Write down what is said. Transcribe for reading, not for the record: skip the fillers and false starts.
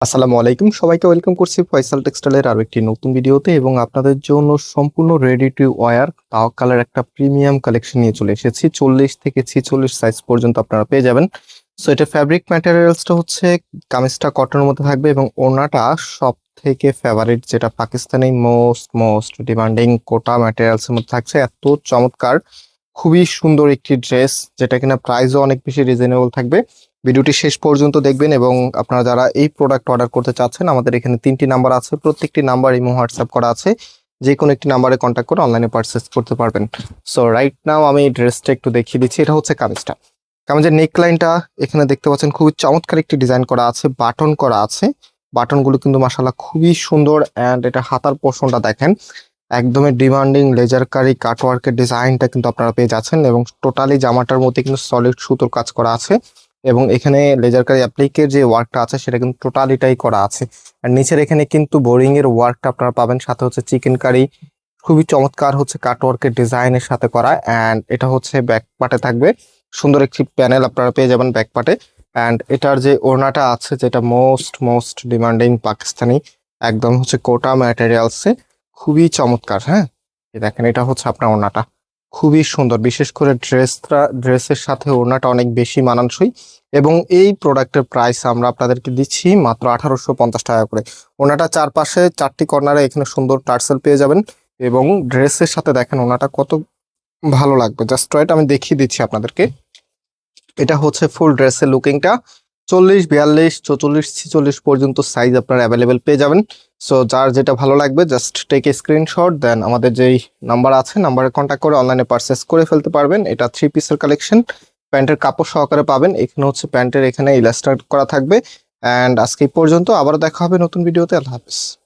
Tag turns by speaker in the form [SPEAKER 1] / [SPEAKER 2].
[SPEAKER 1] আসসালামু আলাইকুম, সবাইকে ওয়েলকাম করছি ফয়সাল টেক্সটাইলের আরো একটি নতুন ভিডিওতে। এবং আপনাদের জন্য সম্পূর্ণ রেডি টু ওয়্যার তাওয়াক্কালের একটা প্রিমিয়াম কালেকশন নিয়ে চলে এসেছি। 40 থেকে 46 সাইজ পর্যন্ত আপনারা পেয়ে যাবেন। সো এটা ফ্যাব্রিক ম্যাটেরিয়ালসটা হচ্ছে কামিজটা কটনের মধ্যে থাকবে এবং ওড়নাটা সব থেকে ফেভারিট, যেটা পাকিস্তানি মোস্ট ডিমান্ডিং কোটা ম্যাটেরিয়ালস এর মধ্যে থাকছে। এত চমৎকার, খুবই সুন্দর একটি ড্রেস, যেটা কিনা প্রাইসও অনেক বেশি রিজনেবল থাকবে। ভিডিওটি শেষ পর্যন্ত দেখবেন এবং আপনারা যারা এই প্রোডাক্ট অর্ডার করতে চাচ্ছেন, আমাদের এখানে 3টি নাম্বার আছে, প্রত্যেকটি নাম্বার ইমো হোয়াটসঅ্যাপ করা আছে, যে কোনো একটি নাম্বারে কন্ট্যাক্ট করে অনলাইনে পারচেস করতে পারবেন। সো রাইট নাও আমি ড্রেসটা একটু দেখিয়ে দিচ্ছি। এটা হচ্ছে কামিজটা। কামিজের নেক লাইনটা এখানে দেখতে পাচ্ছেন, খুবই চমৎকার একটি ডিজাইন করা আছে, বাটন করা আছে। বাটনগুলো কিন্তু মাশাআল্লাহ খুবই সুন্দর। অ্যান্ড এটা হাতার পোর্শনটা দেখেন, একদমই ডিমান্ডিং লেজার কারি কাটওয়ার্কের ডিজাইনটা কিন্তু আপনারা পেয়ে যাচ্ছেন। এবং টোটালি জামাটার মধ্যে কিন্তু সলিড সুতোর কাজ করা আছে এবং এখানে লেজার কারি অ্যাপ্লিকের যে ওয়ার্কটা আছে সেটা কিন্তু টোটালিটাই করা আছে। আর নিচের এখানে কিন্তু বোরিং এর ওয়ার্কটা আপনারা পাবেন, সাথে হচ্ছে চিকেন কারি খুবই চমৎকার হচ্ছে কাটওয়ার্কের ডিজাইনের সাথে করা। অ্যান্ড এটা হচ্ছে ব্যাক পার্টে থাকবে সুন্দর একটি প্যানেল আপনারা পেয়ে যাবেন ব্যাক পার্টে। অ্যান্ড এটার যে ওড়নাটা আছে, যেটা মোস্ট ডিমান্ডিং পাকিস্তানি, একদম হচ্ছে কোটা ম্যাটেরিয়ালসে, খুবই চমৎকার। হ্যাঁ, এই দেখেন, এটা হচ্ছে আপনার ওড়নাটা, খুবই সুন্দর। বিশেষ করে ড্রেসের সাথে ওড়নাটা অনেক বেশি মানানসই। এবং এই প্রোডাক্টের প্রাইস আমরা আপনাদেরকে দিচ্ছি মাত্র 1850 টাকা করে। ওড়নাটা চারপাশে 4টি কর্নারে এখানে সুন্দর টার্সেল পেয়ে যাবেন। এবং ড্রেসের সাথে দেখেন ওড়নাটা কত ভালো লাগবে, জাস্ট রাইট। আমি দেখিয়ে দিচ্ছি আপনাদেরকে। এটা হচ্ছে ফুল ড্রেসের লুকিংটা। 40, 42, 44, 46 পর্যন্ত সাইজ আপনারা অ্যাভেলেবেল পেয়ে যাবেন। সো যার যেটা ভালো লাগবে জাস্ট টেক এ স্ক্রিনশট, দেন আমাদের যেই নাম্বার আছে নাম্বারে কন্ট্যাক্ট করে অনলাইনে পারচেস করে ফেলতে পারবেন। এটা 3 পিসের কালেকশন, প্যান্টের কাপড় সহকারে পাবেন। এখানে হচ্ছে প্যান্টের এখানে ইলাস্ট্রেট করা থাকবে। অ্যান্ড আজকে এই পর্যন্ত, আবার দেখা হবে নতুন ভিডিওতে। আল্লাহ হাফেজ।